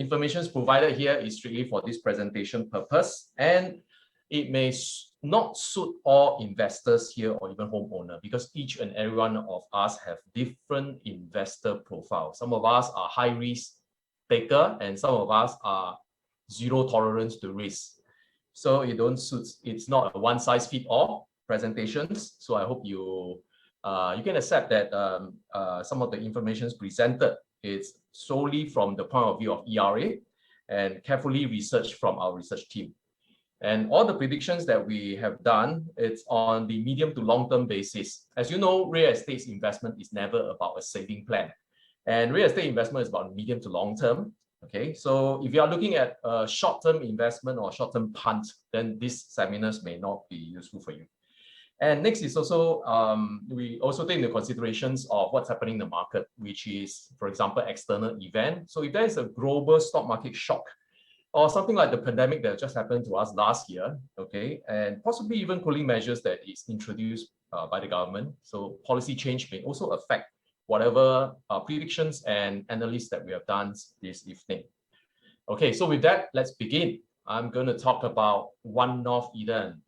information provided here is strictly for this presentation purpose, and it may not suit all investors here or even homeowner, because each and every one of us have different investor profiles. Some of us are high risk taker and some of us are zero tolerance to risk. So it don't suit, it's not a one size fit all presentations. So I hope you can accept that some of the information presented is solely from the point of view of ERA and carefully researched from our research team. And all the predictions that we have done, it's on the medium to long-term basis. As you know, real estate investment is never about a saving plan. And real estate investment is about medium to long-term. Okay, so if you are looking at a short-term investment or short-term punt, then these seminars may not be useful for you. And next is also, we also take into considerations of what's happening in the market, which is, for example, external event. So if there is a global stock market shock, or something like the pandemic that just happened to us last year, okay, and possibly even cooling measures that is introduced by the government. So policy change may also affect whatever predictions and analysis that we have done this evening. Okay, so with that, let's begin. I'm going to talk about One North Eden.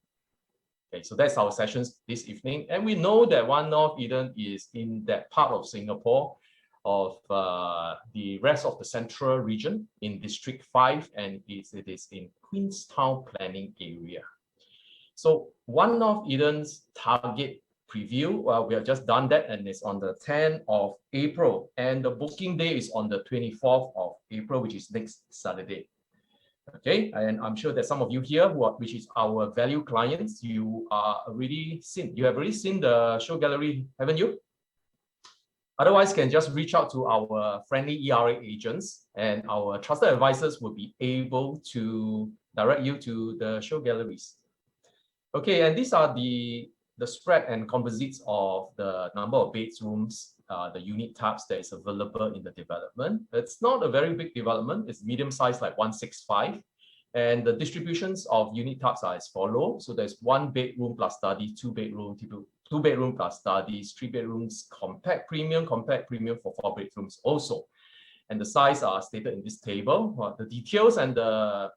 Okay, so that's our sessions this evening. And we know that One North Eden is in that part of Singapore of the rest of the central region in District 5, and it is in Queenstown Planning Area. So One North Eden's target preview, we have just done that, and it's on the 10th of April, and the booking day is on the 24th of April, which is next Saturday. Okay, and I'm sure that some of you here, which is our value clients, you have already seen the show gallery, haven't you? Otherwise, can just reach out to our friendly ERA agents, and our trusted advisors will be able to direct you to the show galleries. Okay, and these are the spread and composites of the number of bedrooms, the unit types that is available in the development. It's not a very big development, it's medium size, like 165. And the distributions of unit types are as follows. So there's 1 bedroom plus study, 2 bedroom, 2 bedroom plus studies, 3 bedrooms, compact premium for 4 bedrooms also. And the size are stated in this table. The details and the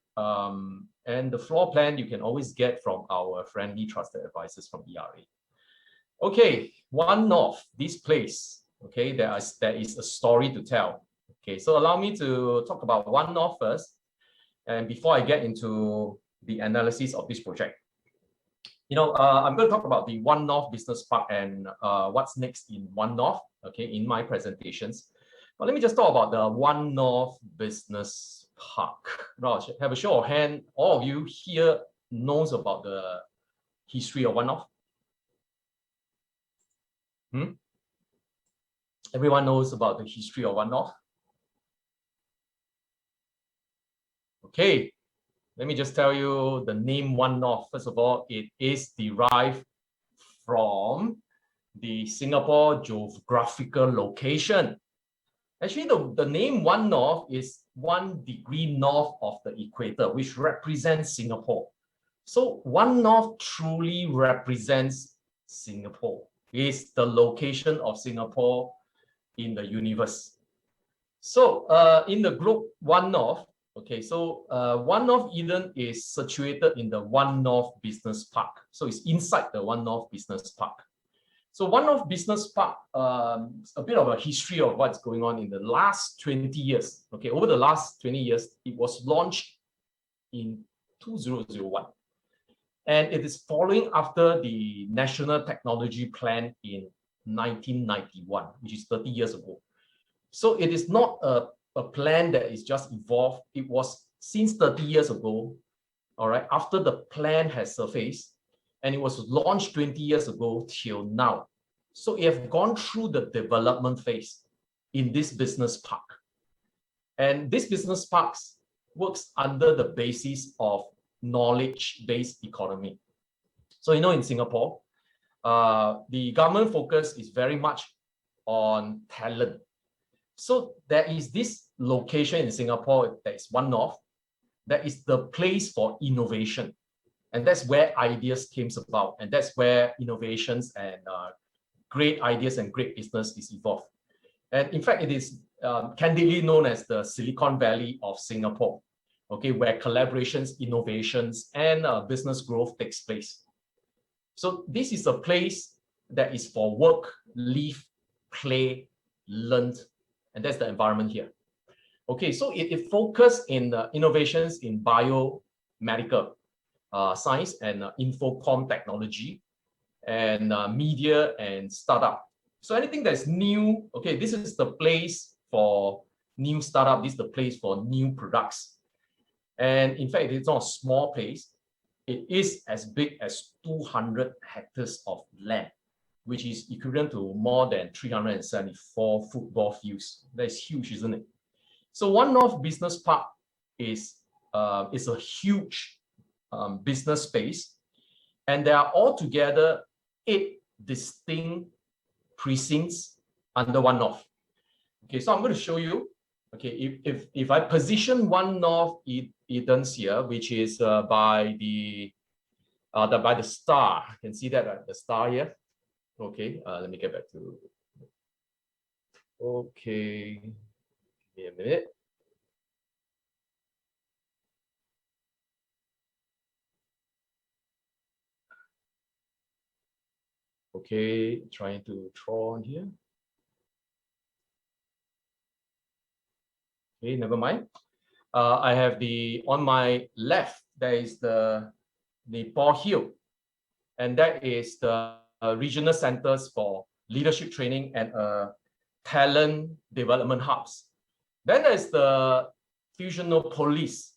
floor plan you can always get from our friendly trusted advisors from ERA. Okay, One North, this place. Okay, there is a story to tell. Okay, so allow me to talk about One North first, and before I get into the analysis of this project. You know, I'm going to talk about the One North Business Park and what's next in One North, okay, in my presentations. But let me just talk about the One North Business Park. Now, have a show of hand. All of you here knows about the history of One North? Everyone knows about the history of One North? Okay, let me just tell you the name One North. First of all, it is derived from the Singapore geographical location. Actually, the name One North is 1 degree north of the equator, which represents Singapore. So One North truly represents Singapore. It's the location of Singapore in the universe. So in the group One North, okay, so One North Eden is situated in the One North Business Park. So it's inside the One North Business Park. So One North Business Park, a bit of a history of what's going on in the last 20 years. Okay, over the last 20 years, it was launched in 2001. And it is following after the National Technology Plan in 1991, which is 30 years ago. So it is not a plan that is just evolved. It was since 30 years ago, all right, after the plan has surfaced, and it was launched 20 years ago till now. So it has gone through the development phase in this business park. And this business park works under the basis of knowledge-based economy. So, you know, in Singapore, the government focus is very much on talent. So there is this location in Singapore that is One North, that is the place for innovation. And that's where ideas came about. And that's where innovations and great ideas and great business is evolved. And in fact, it is candidly known as the Silicon Valley of Singapore, okay, where collaborations, innovations, and business growth takes place. So this is a place that is for work, live, play, learn, and that's the environment here. Okay, so it focused in innovations in biomedical science and infocom technology and media and startup. So anything that's new, okay, this is the place for new startup. This is the place for new products. And in fact, it's not a small place. It is as big as 200 hectares of land, which is equivalent to more than 374 football fields. That is huge, isn't it? So One North Business Park is a huge business space, and there are altogether 8 distinct precincts under One North. Okay, so I'm going to show you. Okay, if I position One North Edens here, which is by the star, you can see that the star here. Okay, let me get back to. Okay, give me a minute. Okay, trying to draw on here. Okay, never mind. I have on my left, there is the Paul Hill, and that is the regional centers for leadership training and talent development hubs. Then there's the Fusionopolis,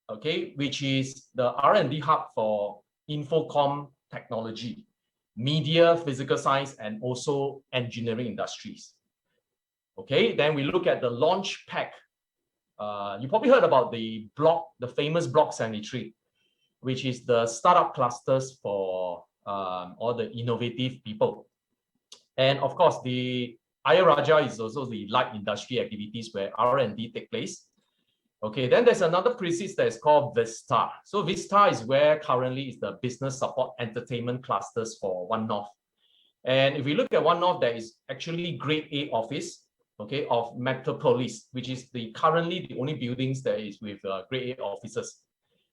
okay, which is the R&D hub for infocom technology, media, physical science, and also engineering industries. Okay, then we look at the launch pack. You probably heard about the famous Block 73, which is the startup clusters for all the innovative people. And of course, the Ayer Raja is also the light industry activities where R&D take place. Okay, then there's another precinct that is called Vista. So Vista is where currently is the business support entertainment clusters for One North. And if we look at One North, there is actually Grade A office, okay, of Metropolis, which is currently the only buildings that is with Grade A offices.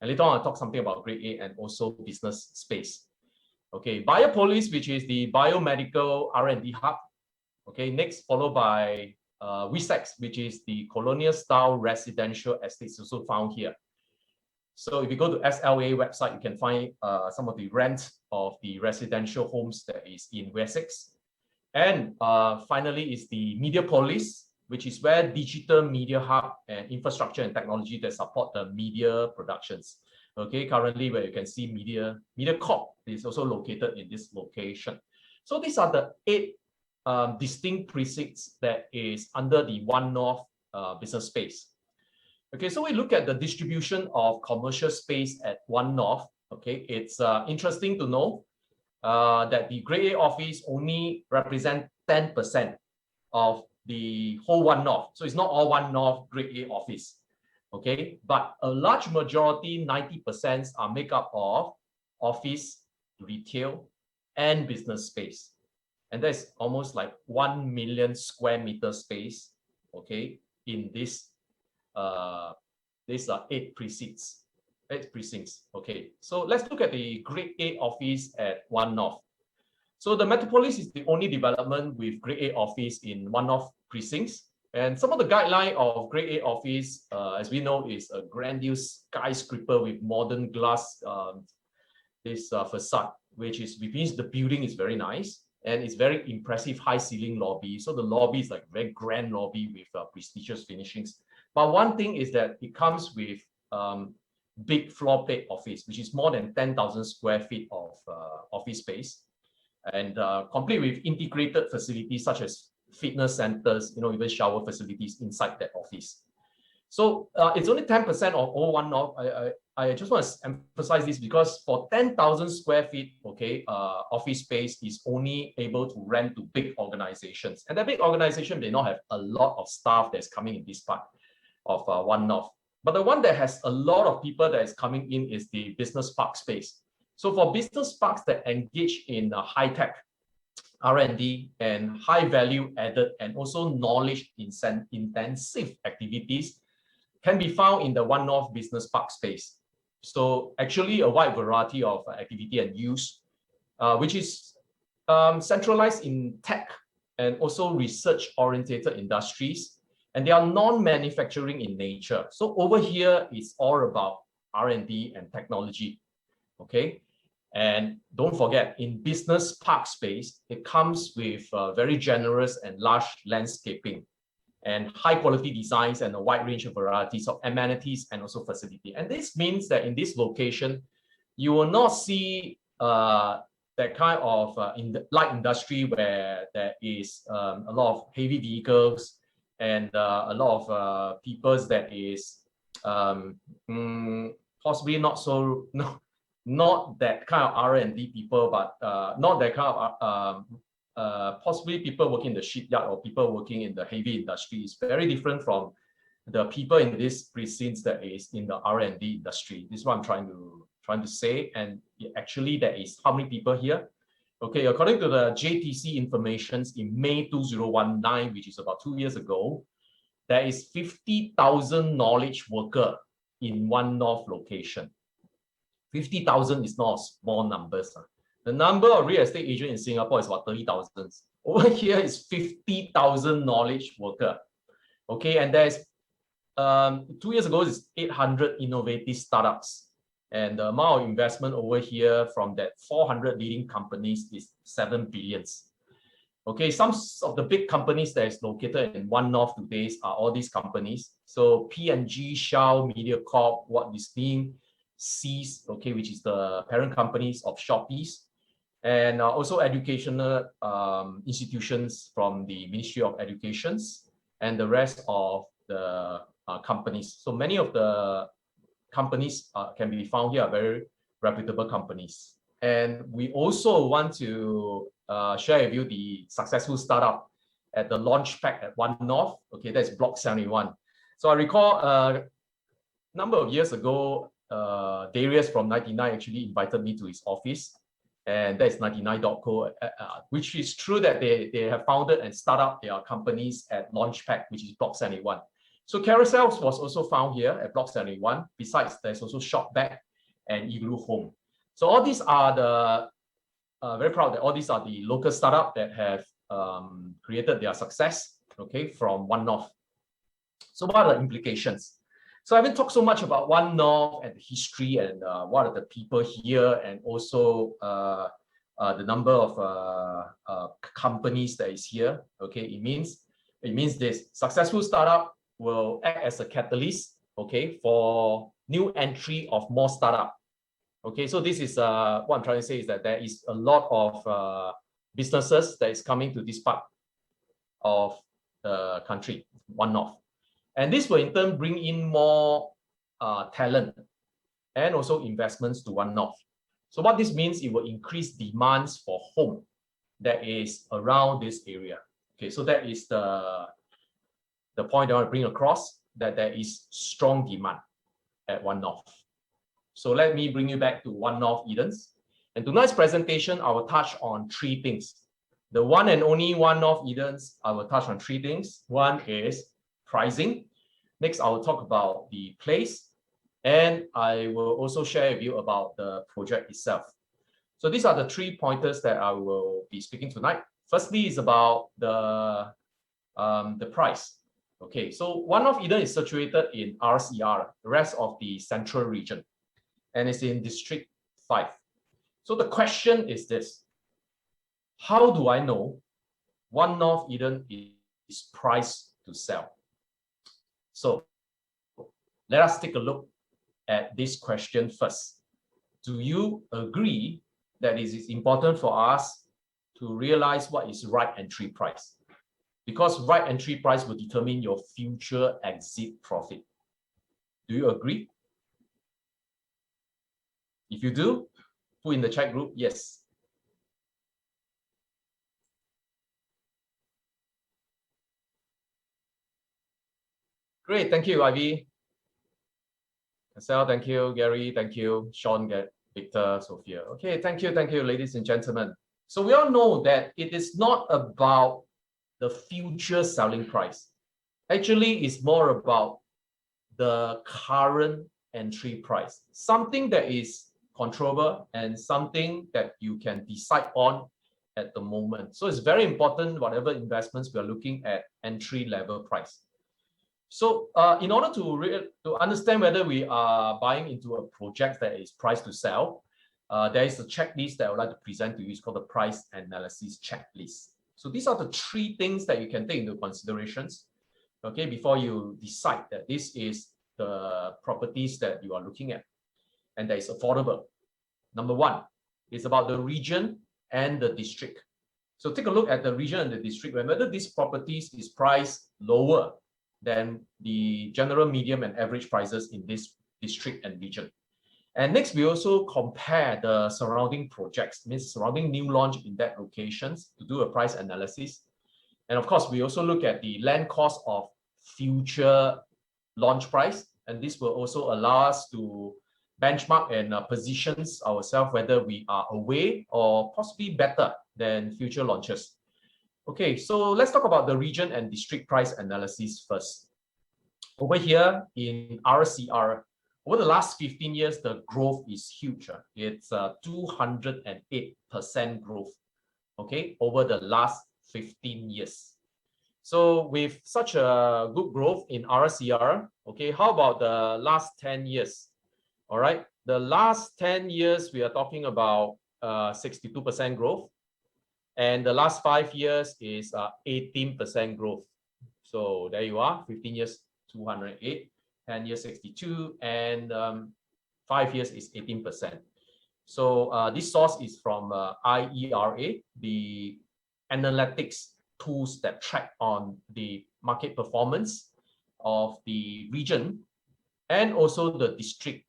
And later on, I'll talk something about Grade A and also business space. Okay, Biopolis, which is the biomedical R&D hub. Okay, next followed by Wessex, which is the colonial style residential estates, also found here. So if you go to SLA website, you can find some of the rent of the residential homes that is in Wessex. And finally is the Mediapolis, which is where digital media hub and infrastructure and technology that support the media productions. Okay, currently where you can see MediaCorp is also located in this location. So these are the 8 distinct precincts that is under the One North business space. Okay, so we look at the distribution of commercial space at One North. Okay, it's interesting to know that the Grade A office only represent 10% of the whole One North. So it's not all One North Grade A office. Okay, but a large majority, 90%, are made up of office, retail, and business space. And that's almost like 1 million square meter space, okay, in these are 8 precincts. 8 precincts. Okay, so let's look at the Grade A office at One North. So the Metropolis is the only development with Grade A office in One North precincts. And some of the guideline of Grade A office, as we know, is a grandiose skyscraper with modern glass facade, which means the building is very nice and it's very impressive high ceiling lobby. So the lobby is like a very grand lobby with prestigious finishings. But one thing is that it comes with big floor plate office, which is more than 10,000 square feet of office space, and complete with integrated facilities such as fitness centers, even shower facilities inside that office. So it's only 10% of all One North. I just want to emphasize this because for 10,000 square feet, okay, office space is only able to rent to big organizations, and that big organization may not have a lot of staff that's coming in this part of One North. But the one that has a lot of people that is coming in is the business park space. So for business parks that engage in high tech, R&D and high value added and also knowledge intensive activities can be found in the One North Business Park space. So actually a wide variety of activity and use, which is centralized in tech and also research-oriented industries, and they are non-manufacturing in nature. So over here, it's all about R&D and technology, okay? And don't forget, in business park space, it comes with very generous and large landscaping and high-quality designs and a wide range of varieties of amenities and also facility. And this means that in this location, you will not see that kind of light industry where there is a lot of heavy vehicles and a lot of people that is possibly not so, not that kind of R&D people, but not that kind of possibly people working in the shipyard or people working in the heavy industry. Is very different from the people in this precincts that is in the R&D industry. This is what I'm trying to say. And actually, there is how many people here? Okay, according to the JTC informations in May 2019, which is about 2 years ago, there is 50,000 knowledge worker in One North location. 50,000 is not small numbers. The number of real estate agents in Singapore is about 30,000. Over here is 50,000 knowledge worker. Okay, and there's 2 years ago is 800 innovative startups. And the amount of investment over here from that 400 leading companies is 7 billion. Okay, some of the big companies that is located in One North today are all these companies. So P&G, Shell, MediaCorp, Walt Disney, Seas, okay, which is the parent companies of Shoppee's, and also educational institutions from the Ministry of Educations and the rest of the companies. So many of the companies can be found here are very reputable companies. And we also want to share with you the successful startup at the launch pack at One North. Okay, that's Block 71. So I recall a number of years ago, Darius from 99 actually invited me to his office, and that's 99.co, which is true that they have founded and started up their companies at Launchpad, which is Block 71. So Carousels was also found here at Block 71. Besides, there's also Shopback and Igloo Home. So all these are the, very proud that all these are the local startup that have created their success, okay, from One North. So what are the implications? So I haven't talked so much about One North and the history and what are the people here, and also the number of companies that is here. Okay, it means this successful startup will act as a catalyst, okay, for new entry of more startup. Okay, so this is what I'm trying to say is that there is a lot of businesses that is coming to this part of the country, One North. And this will in turn bring in more talent and also investments to One North. So what this means, it will increase demands for home that is around this area. Okay, so that is the point I want to bring across, that there is strong demand at One North. So let me bring you back to One North Edens. And tonight's presentation, I will touch on 3 things. The one and only One North Edens, I will touch on 3 things. One is pricing. Next, I will talk about the place, and I will also share with you about the project itself. So these are the 3 pointers that I will be speaking tonight. Firstly, is about the price. Okay, so One North Eden is situated in RCR, the rest of the central region, and it's in District 5. So the question is this: how do I know One North Eden is priced to sell? So let us take a look at this question first. Do you agree that it is important for us to realize what is right entry price? Because right entry price will determine your future exit profit. Do you agree? If you do, put in the chat group, yes. Great, thank you, Ivy. Cassell, thank you. Gary, thank you. Sean, Victor, Sophia. Okay, thank you, ladies and gentlemen. So we all know that it is not about the future selling price. Actually, it's more about the current entry price, something that is controllable and something that you can decide on at the moment. So it's very important, whatever investments we are looking at, entry level price. So in order to understand whether we are buying into a project that is priced to sell, there is a checklist that I would like to present to you. It's called the price analysis checklist. So these are the three things that you can take into considerations, okay, before you decide that this is the properties that you are looking at and that is affordable. Number one, it's about the region and the district. So take a look at the region and the district, whether these properties is priced lower than the general, medium, and average prices in this district and region. And next, we also compare the surrounding projects, means surrounding new launch in that locations, to do a price analysis. And of course, we also look at the land cost of future launch price. And this will also allow us to benchmark and positions ourselves whether we are away or possibly better than future launches. Okay, so let's talk about the region and district price analysis first. Over here in RCR, over the last 15 years, the growth is huge. It's 208% growth, okay, over the last 15 years. So with such a good growth in RCR, okay, how about the last 10 years? All right, the last 10 years, we are talking about 62% growth. And the last 5 years is 18% growth. So there you are, 15 years, 208, 10 years, 62, and 5 years is 18%. So this source is from IERA, the analytics tools that track on the market performance of the region and also the district.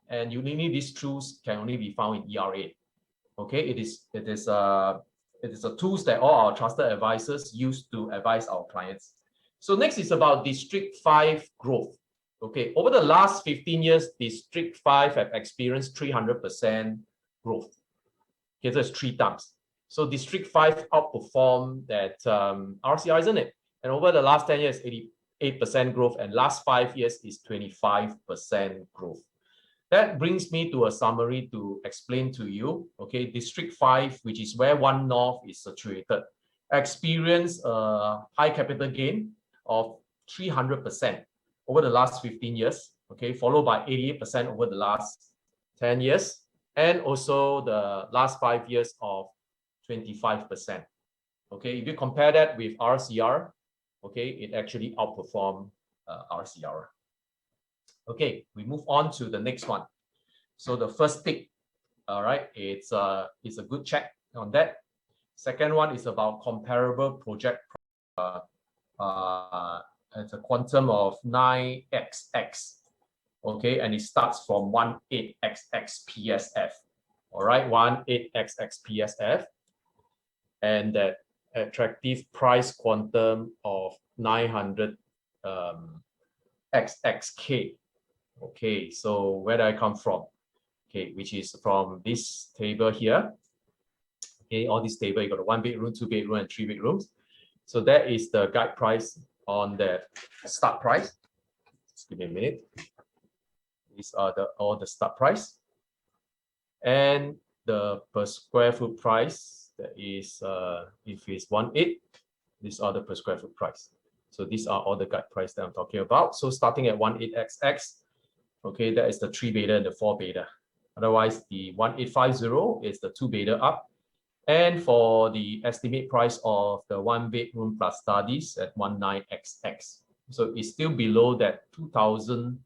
And usually these tools can only be found in ERA. Okay, it is a tools that all our trusted advisors use to advise our clients. So next is about District 5 growth. Okay, over the last 15 years, District 5 have experienced 300% growth. Okay, so it's 3 times. So District 5 outperformed that RCR, isn't it? And over the last 10 years, 88% growth, and last 5 years is 25% growth. That brings me to a summary to explain to you. Okay, District 5, which is where One North is situated, experienced a high capital gain of 300% over the last 15 years. Okay, followed by 88% over the last 10 years, and also the last 5 years of 25%. Okay, if you compare that with RCR, okay, it actually outperformed RCR. Okay, we move on to the next one. So the first tick, all right, it's a good check on that. Second one is about comparable project. It's a quantum of 9xx. Okay, and it starts from 18xx PSF. All right, 18xx PSF, and that attractive price quantum of 900 XXK. Okay, so where do I come from? Okay, which is from this table here. Okay, all this table, you got a 1 bedroom, 2 bedroom, and 3 bedrooms. So that is the guide price on the start price. Just give me a minute. These are all the start price. And the per square foot price, that is if it's 1.8, these are the per square foot price. So these are all the guide price that I'm talking about. So starting at 18xx, okay, that is the 3 beta and the 4 beta. Otherwise, the 1850 is the 2 beta up. And for the estimate price of the 1 bedroom plus studies at 19xx. So it's still below that 2000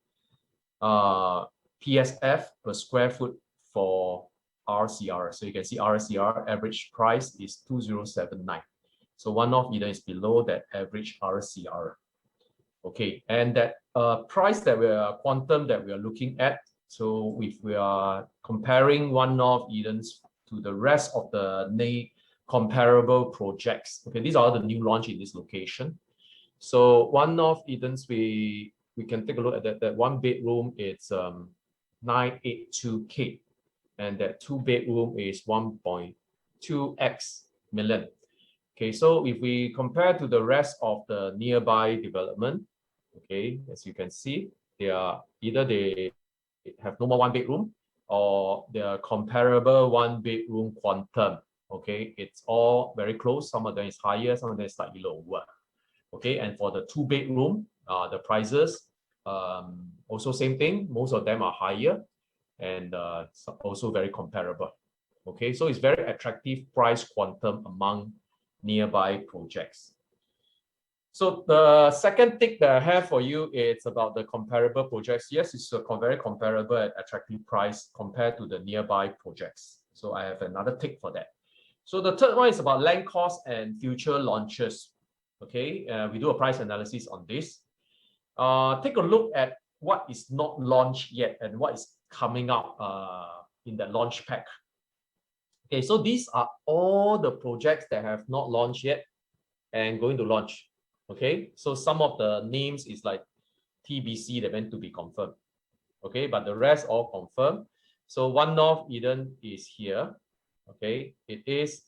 PSF per square foot for RCR. So you can see RCR average price is 2079. So One North Eden is below that average RCR. Okay, and that price that we are quantum that we are looking at. So if we are comparing One North Eden's to the rest of the comparable projects. Okay, these are the new launch in this location. So One North Eden's, we can take a look at that 1 bedroom, it's 982K, and that 2 bedroom is 1.2 2x million. Okay, so if we compare to the rest of the nearby development, okay, as you can see, they are either they have no more one bedroom or they are comparable one bedroom quantum. Okay, it's all very close. Some of them is higher, some of them is slightly lower. Okay, and for the two bedroom, the prices also same thing. Most of them are higher and also very comparable. Okay, so it's very attractive price quantum among nearby projects. So the second tick that I have for you is about the comparable projects. Yes, it's a very comparable at attractive price compared to the nearby projects. So I have another tick for that. So the third one is about land cost and future launches. Okay, we do a price analysis on this. Take a look at what is not launched yet and what is coming up in the launch pack. Okay, so these are all the projects that have not launched yet and going to launch. Okay, so some of the names is like TBC that meant to be confirmed. Okay, but the rest all confirmed. So One North Eden is here. Okay, it's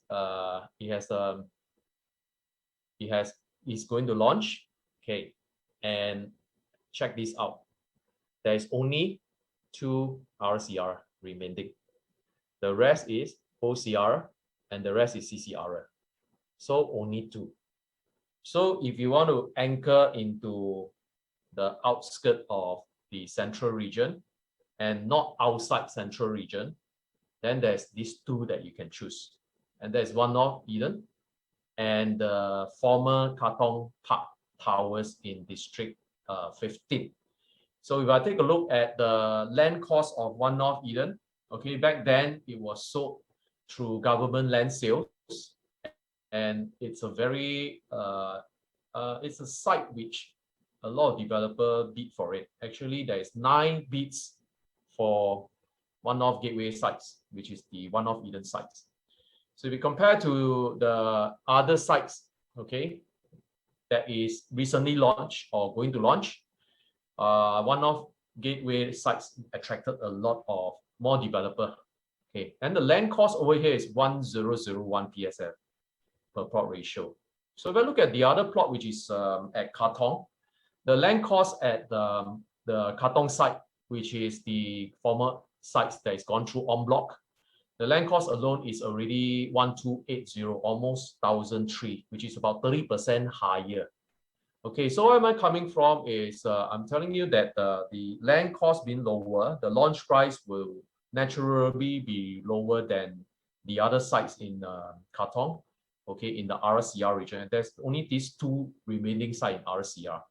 going to launch. Okay, and check this out. There is only 2 RCR remaining. The rest is OCR and the rest is CCR. So only 2. So if you want to anchor into the outskirts of the central region and not outside central region, then there's these 2 that you can choose. And there's One North Eden and the former Katong Park Towers in District 15. So if I take a look at the land cost of One North Eden, okay, back then it was sold through government land sales, and it's a very it's a site which a lot of developer bid for it. Actually, there is 9 bids for One North Gateway sites, which is the One North Eden sites. So if we compare to the other sites, okay, that is recently launched or going to launch, One North Gateway sites attracted a lot of more developer. Okay, and the land cost over here is 1001 PSF per plot ratio. So if I look at the other plot, which is at Katong, the land cost at the Katong site, which is the former sites that is gone through en bloc, the land cost alone is already 1280, almost 1003, which is about 30% higher. Okay, so where am I coming from is I'm telling you that the land cost being lower, the launch price will naturally be lower than the other sites in Katong, okay, in the RCR region. And there's only these 2 remaining sites in RCR.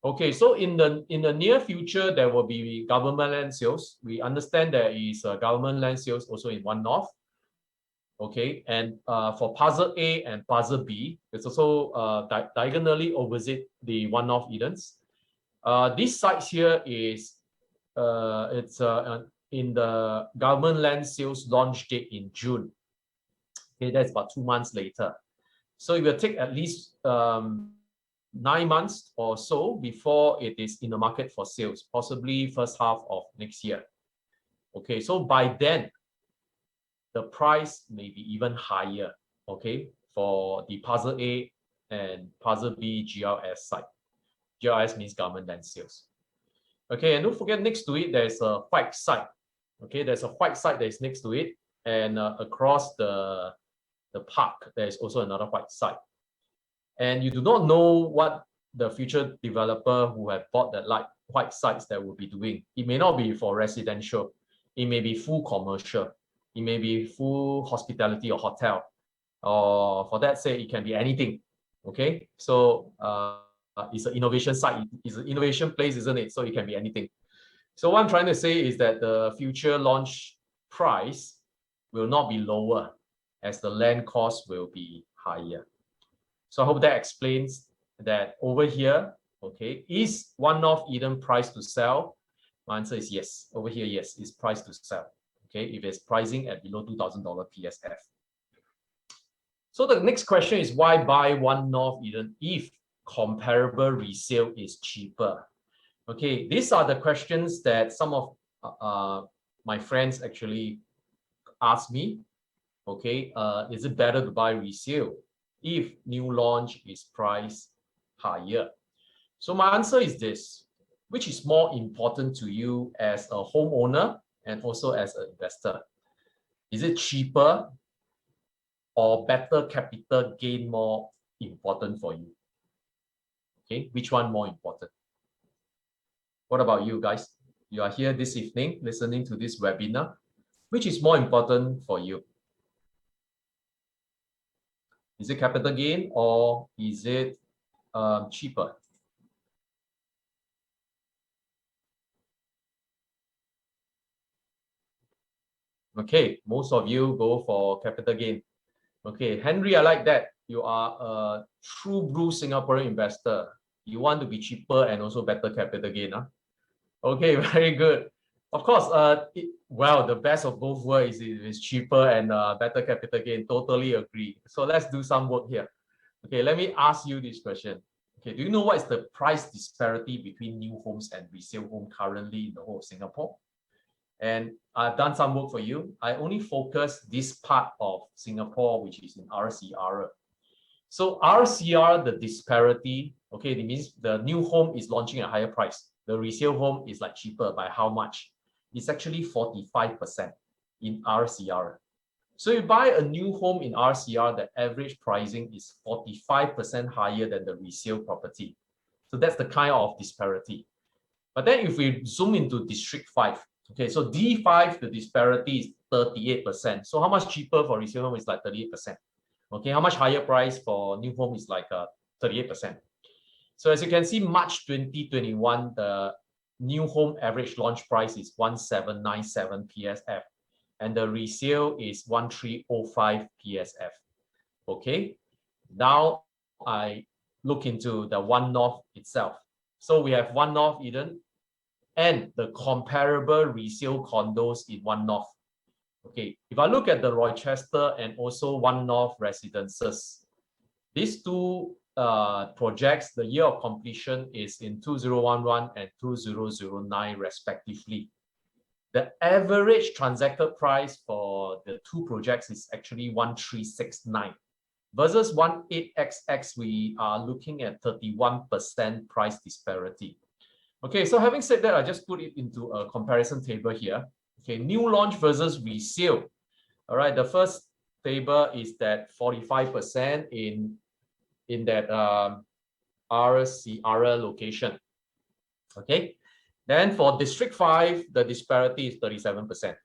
Okay, so in the near future, there will be government land sales. We understand there is government land sales also in One North. Okay, and for Puzzle A and Puzzle B, it's also diagonally opposite the One North Edens. These sites here is in the government land sales launch date in June. Okay, that's about 2 months later. So it will take at least 9 months or so before it is in the market for sales, possibly first half of next year. Okay, so by then, the price may be even higher, okay, for the Puzzle A and Puzzle B GLS site. GLS means government land sales. Okay, and don't forget next to it, there's a white site. Okay, there's a white site that is next to it, and across the park, there's also another white site. And you do not know what the future developer who have bought that white sites that will be doing. It may not be for residential. It may be full commercial. It may be full hospitality or hotel. Or for that sake, it can be anything. Okay, so it's an innovation site. It's an innovation place, isn't it? So it can be anything. So what I'm trying to say is that the future launch price will not be lower as the land cost will be higher. So I hope that explains that over here, okay, is One North Eden priced to sell? My answer is yes. Over here, yes, it's priced to sell. Okay, if it's pricing at below $2,000 PSF. So the next question is why buy One North Eden if comparable resale is cheaper? Okay, these are the questions that some of my friends actually ask me. okay, is it better to buy resale if new launch is priced higher? So my answer is this: which is more important to you as a homeowner and also as an investor? Is it cheaper or better capital gain more important for you? Okay, which one more important? What about you guys? You are here this evening listening to this webinar. Which is more important for you? Is it capital gain or is it cheaper? Okay, most of you go for capital gain. Okay, Henry, I like that. You are a true blue Singaporean investor. You want to be cheaper and also better capital gain. Huh? Okay, very good. Of course, well, the best of both worlds is cheaper and better capital gain. Totally agree. So let's do some work here. Okay, let me ask you this question. Okay, do you know what is the price disparity between new homes and resale home currently in the whole of Singapore? And I've done some work for you. I only focus this part of Singapore, which is in RCR. So RCR, the disparity, okay, it means the new home is launching at a higher price. The resale home is like cheaper by how much? It's actually 45% in RCR. So you buy a new home in RCR, the average pricing is 45% higher than the resale property. So that's the kind of disparity. But then if we zoom into District 5, okay, so D5, the disparity is 38%. So how much cheaper for resale home is like 38%. Okay, how much higher price for new home is like 38%. So as you can see, March 2021, the new home average launch price is 1797 PSF. And the resale is 1305 PSF. Okay, now I look into the One North itself. So we have One North Eden and the comparable resale condos in One North. Okay, if I look at the Rochester and also One North residences, these two projects, the year of completion is in 2011 and 2009 respectively. The average transacted price for the two projects is actually 1369 versus 18XX, we are looking at 31% price disparity. Okay, so having said that, I just put it into a comparison table here. Okay, new launch versus resale. All right, the first table is that 45% in that RCR location. Okay. Then for District 5, the disparity is 37%.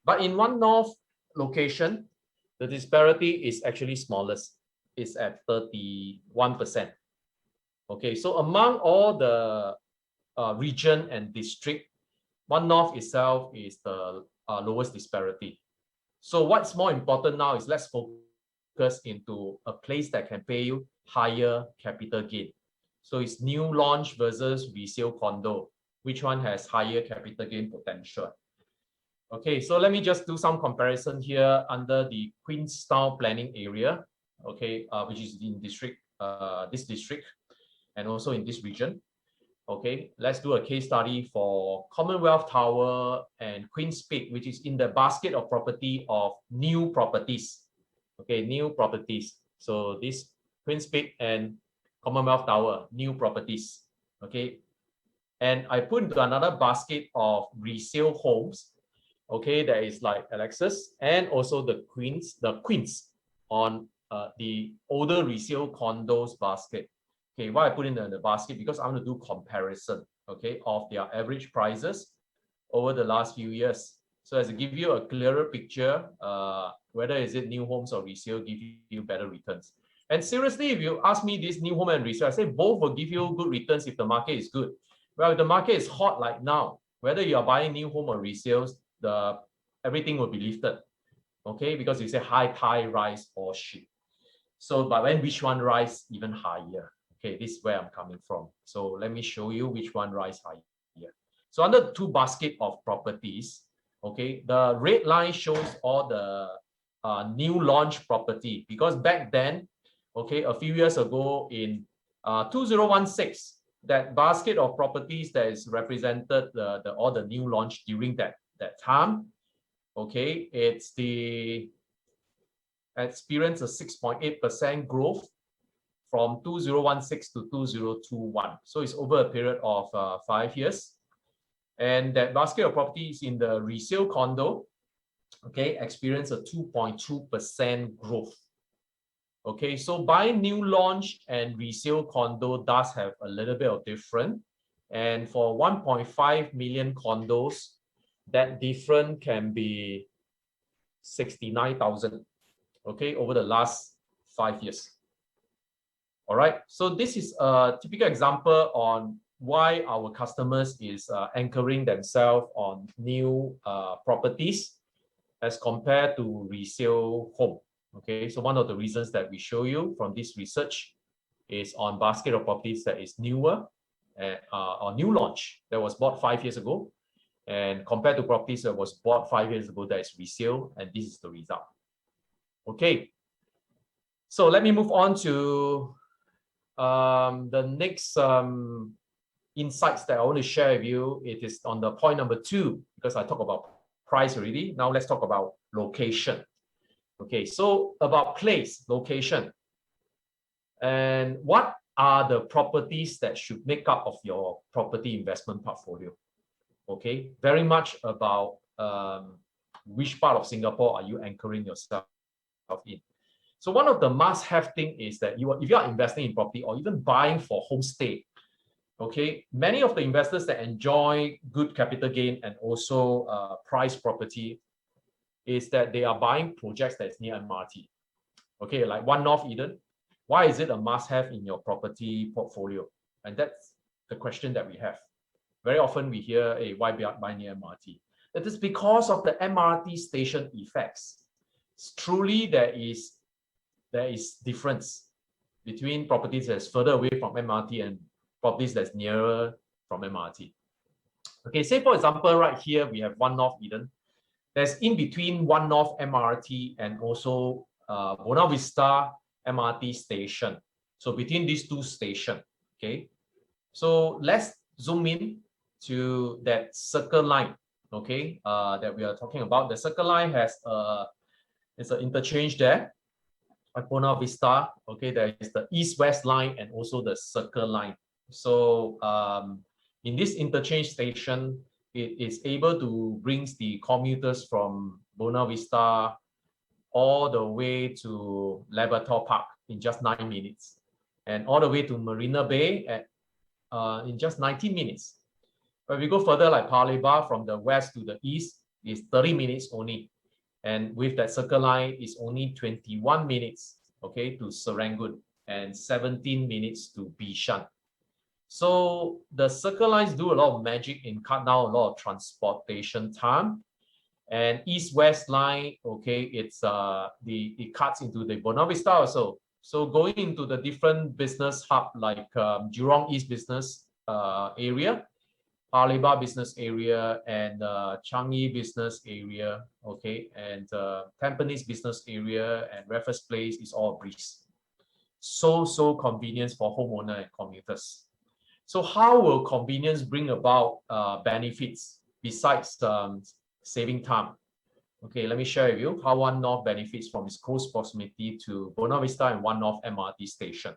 But in One North location, the disparity is actually smallest. It's at 31%. Okay, so among all the region and district, One North itself is the lowest disparity. So what's more important now is let's focus into a place that can pay you higher capital gain. So it's new launch versus resale condo. Which one has higher capital gain potential? Okay, so let me just do some comparison here under the Queenstown Planning Area, okay, which is in this district, and also in this region. Okay, let's do a case study for Commonwealth Tower and Queen's Peak, which is in the basket of property of new properties. Okay, new properties. So this Queen's Peak and Commonwealth Tower, new properties. Okay, and I put into another basket of resale homes. Okay, that is like Alexis and also the Queens on the older resale condos basket. Okay, why I put in the basket? Because I want to do comparison, okay, of their average prices over the last few years. So as to give you a clearer picture, whether is it new homes or resale, give you better returns. And seriously, if you ask me this new home and resale, I say both will give you good returns if the market is good. Well, if the market is hot like now, whether you are buying new home or resales, everything will be lifted, okay, because you say high tide rise or shit. So but when which one rise even higher? Okay, this is where I'm coming from. So let me show you which one rise higher. So under the two basket of properties, okay, the red line shows all the new launch property, because back then, okay, a few years ago in 2016, that basket of properties that is represented all the new launch during that time. Okay, it's the experienced a 6.8% growth from 2016 to 2021. So it's over a period of 5 years. And that basket of properties in the resale condo, okay, experienced a 2.2% growth. Okay, so buying new launch and resale condo does have a little bit of difference. And for 1.5 million condos, that difference can be 69,000, okay, over the last 5 years. All right, so this is a typical example on why our customers is anchoring themselves on new properties as compared to resale home. Okay, so one of the reasons that we show you from this research is on basket of properties that is newer or new launch that was bought 5 years ago, and compared to properties that was bought 5 years ago that is resale, and this is the result. Okay, so let me move on to the next insights that I want to share with you. It is on the point number 2, because I talked about price already. Now let's talk about location. Okay, so about place, location, and what are the properties that should make up of your property investment portfolio? Okay, very much about which part of Singapore are you anchoring yourself in. So one of the must-have thing is that if you are investing in property or even buying for homestay, okay, many of the investors that enjoy good capital gain and also price property is that they are buying projects that is near MRT. Okay, like One North Eden. Why is it a must-have in your property portfolio? And that's the question that we have. Very often we hear, hey, why buy near MRT? It is because of the MRT station effects. Truly, there is difference between properties that's further away from MRT and properties that's nearer from MRT. Okay, say for example, right here we have One North Eden. There's in between One North MRT and also Buona Vista MRT station. So between these two stations, okay. So let's zoom in to that circle line, okay, that we are talking about. The circle line has it's an interchange there at Buona Vista. Okay, there is the east-west line and also the circle line. So in this interchange station, it is able to bring the commuters from Buona Vista all the way to Labrador Park in just 9 minutes, and all the way to Marina Bay at in just 19 minutes. But if we go further, like Paya Lebar from the west to the east is 30 minutes only, and with that circle line is only 21 minutes, okay, to Serangoon and 17 minutes to Bishan. So the circle lines do a lot of magic in cut down a lot of transportation time. And east-west line, okay, it cuts into the Buona Vista also. So going into the different business hub like Jurong East business area, Paya Lebar business area, and Changi business area, okay, and Tampines business area and Raffles Place is all a breeze. So convenience for homeowner and commuters. So how will convenience bring about benefits besides saving time? Okay, let me share with you how One North benefits from its close proximity to Buona Vista and One North MRT station.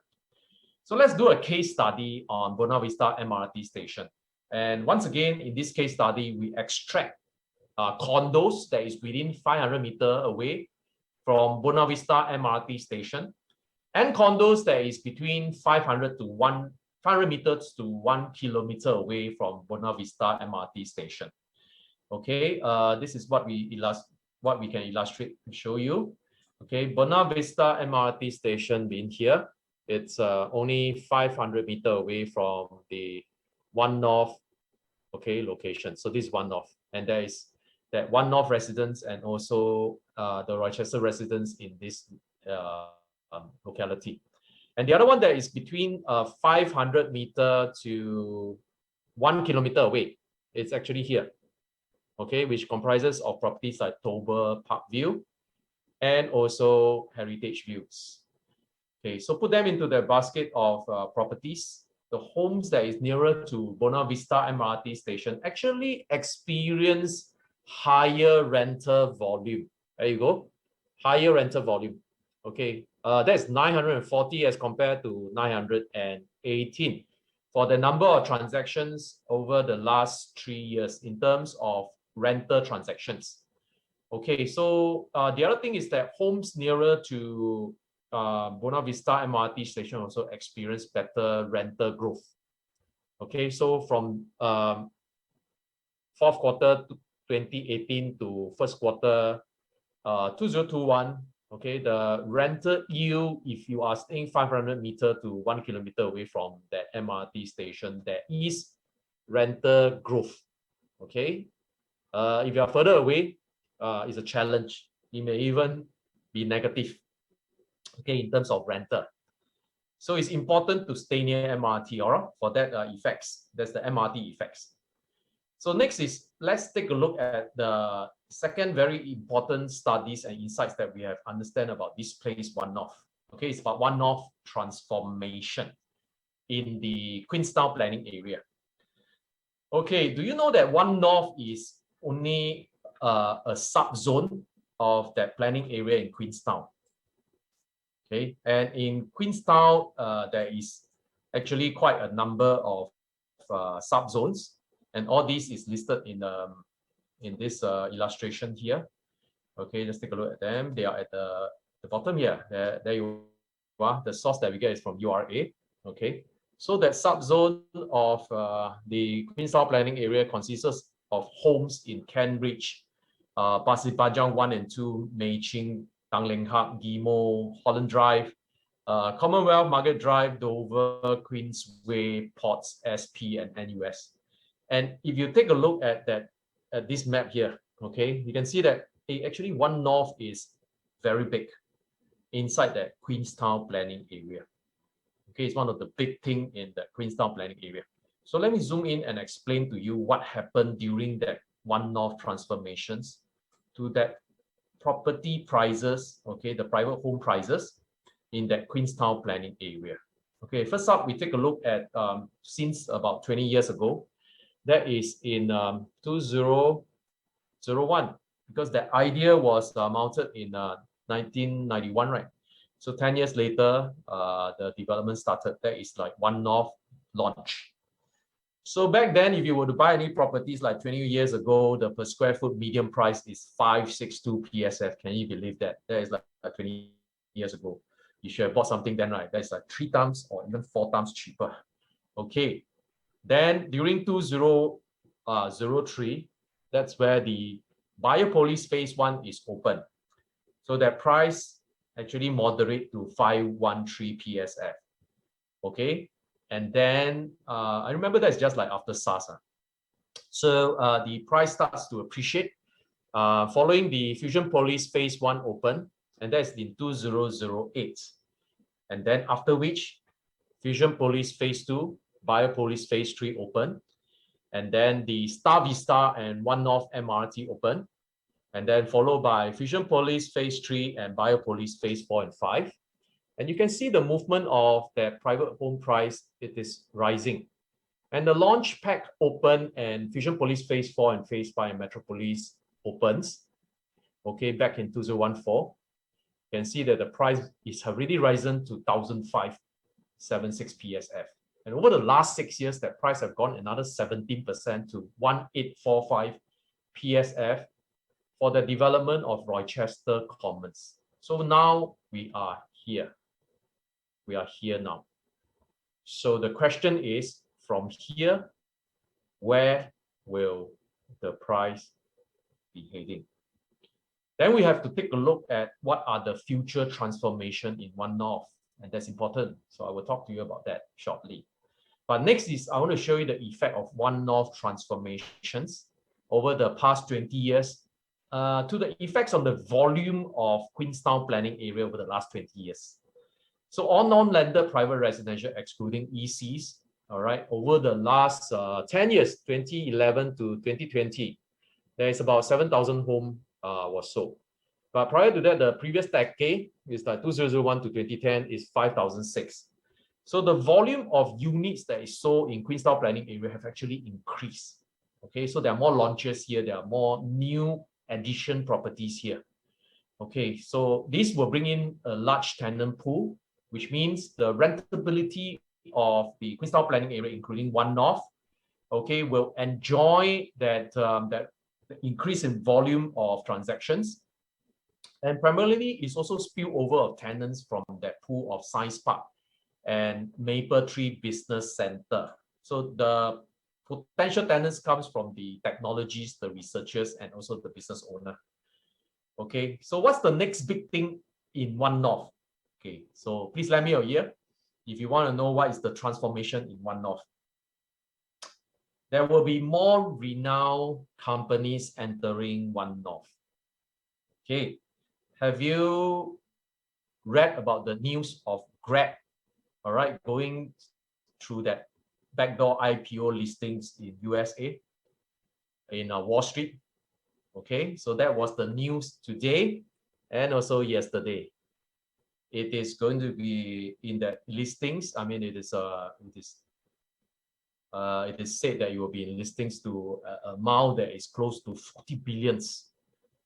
So let's do a case study on Buona Vista MRT station. And once again, in this case study, we extract condos that is within 500 meters away from Buona Vista MRT station, and condos that is between 500 meters to 1 kilometer away from Buona Vista MRT station. Okay, this is what we can illustrate to show you. Okay, Buona Vista MRT station being here, it's only 500 meters away from the One North, okay, location. So this is One North, and there is that One North residents and also the Rochester residents in this locality. And the other one that is between 500 meters to 1 kilometer away, it's actually here, okay, which comprises of properties like Tober Parkview and also Heritage Views. Okay, so put them into the basket of properties. The homes that is nearer to Buona Vista MRT station actually experience higher rental volume. There you go, higher rental volume. Okay, that's 940 as compared to 918 for the number of transactions over the last 3 years in terms of rental transactions. Okay, so the other thing is that homes nearer to Buona Vista MRT station also experience better rental growth. Okay, so from fourth quarter 2018 to first quarter 2021, okay, the rental yield, if you are staying 500 meters to 1 kilometer away from that MRT station, there is rental growth. Okay, if you are further away, it's a challenge. It may even be negative, okay, in terms of rental. So it's important to stay near MRT, all right, for that effects. That's the MRT effects. So next is, let's take a look at the second very important studies and insights that we have understand about this place, One North. Okay, it's about One North transformation in the Queenstown Planning Area. Okay, do you know that One North is only a subzone of that planning area in Queenstown? Okay, and in Queenstown, there is actually quite a number of subzones, and all this is listed in this illustration here. Okay, let's take a look at them. They are at the bottom here. There you are. The source that we get is from URA. Okay, so that subzone of the Queenstown Planning Area consists of homes in Kent Ridge, Pasir Panjang 1 and 2, Mei Ching, Tanglin Hub, Gimo, Holland Drive, Commonwealth, Margaret Drive, Dover, Queensway, Ports, SP, and NUS. And if you take a look at this map here, okay, you can see that actually One North is very big inside that Queenstown Planning Area. Okay, it's one of the big things in the Queenstown Planning Area. So let me zoom in and explain to you what happened during that One North transformations to that property prices, okay, the private home prices in that Queenstown Planning Area. Okay, first up, we take a look at since about 20 years ago. That is in 2001, because the idea was mounted in 1991, right? So 10 years later, the development started. That is like One North launch. So back then, if you were to buy any properties like 20 years ago, the per square foot median price is 562 PSF. Can you believe that? That is like 20 years ago. You should have bought something then, right? That's like 3 times or even 4 times cheaper. Okay. Then during 2003, that's where the Biopolis Phase 1 is open. So that price actually moderate to 513 PSF. Okay. And then I remember that's just like after SARS. So the price starts to appreciate following the Fusionopolis Phase 1 open, and that's in 2008. And then after which, Fusionopolis Phase 2, Biopolis Phase 3 open, and then the Star Vista and One North MRT open, and then followed by Fusionopolis Phase 3 and Biopolis Phase 4 and 5. And you can see the movement of that private home price, it is rising. And the launch pack open and Fusionopolis Phase 4 and Phase 5 and Metropolis opens, okay, back in 2014. You can see that the price is already risen to 1,576 PSF. And over the last 6 years, that price have gone another 17% to 1,845 PSF for the development of Rochester Commons. So now we are here. We are here now. So the question is, from here, where will the price be heading? Then we have to take a look at what are the future transformation in One North, and that's important. So I will talk to you about that shortly. But next is I want to show you the effect of One North transformations over the past 20 years to the effects on the volume of Queenstown Planning Area over the last 20 years. So all non-landed private residential, excluding ECs, all right, over the last 10 years, 2011 to 2020, there is about 7,000 homes was sold. But prior to that, the previous decade is like 2001 to 2010 is 5,006. So the volume of units that is sold in Queenstown Planning Area have actually increased. Okay, so there are more launches here, there are more new addition properties here. Okay, so this will bring in a large tenant pool, which means the rentability of the Queenstown Planning Area, including One North, okay, will enjoy that that increase in volume of transactions. And primarily, it's also spillover of tenants from that pool of Science Park and Maple Tree Business Center. So the potential tenants comes from the technologies, the researchers, and also the business owner. Okay, so what's the next big thing in One North? Okay, so please lend me your ear if you want to know what is the transformation in One North. There will be more renowned companies entering One North. Okay, have you read about the news of Grab, all right, going through that backdoor IPO listings in USA, in Wall Street? Okay, so that was the news today and also yesterday. It is going to be in the listings. I mean, it is said that you will be in listings to an amount that is close to 40 billions,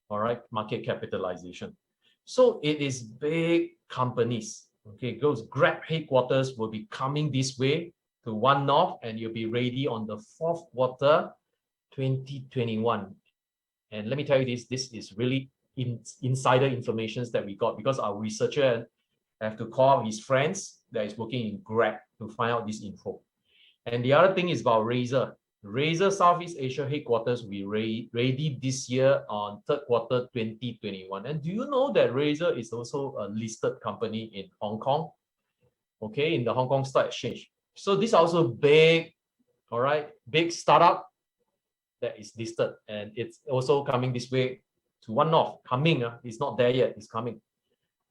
all right, market capitalization. So it is big companies. Okay, those Grab headquarters will be coming this way to One North, and you'll be ready on the fourth quarter 2021. And let me tell you this is really insider information that we got, because our researcher have to call his friends that is working in Grab to find out this info. And the other thing is about Razer. Razer Southeast Asia headquarters will be ready this year on third quarter 2021. And do you know that Razer is also a listed company in Hong Kong? Okay, in the Hong Kong Stock Exchange. So this is also big, all right, big startup that is listed, and it's also coming this way to One North. Coming, it's not there yet, it's coming.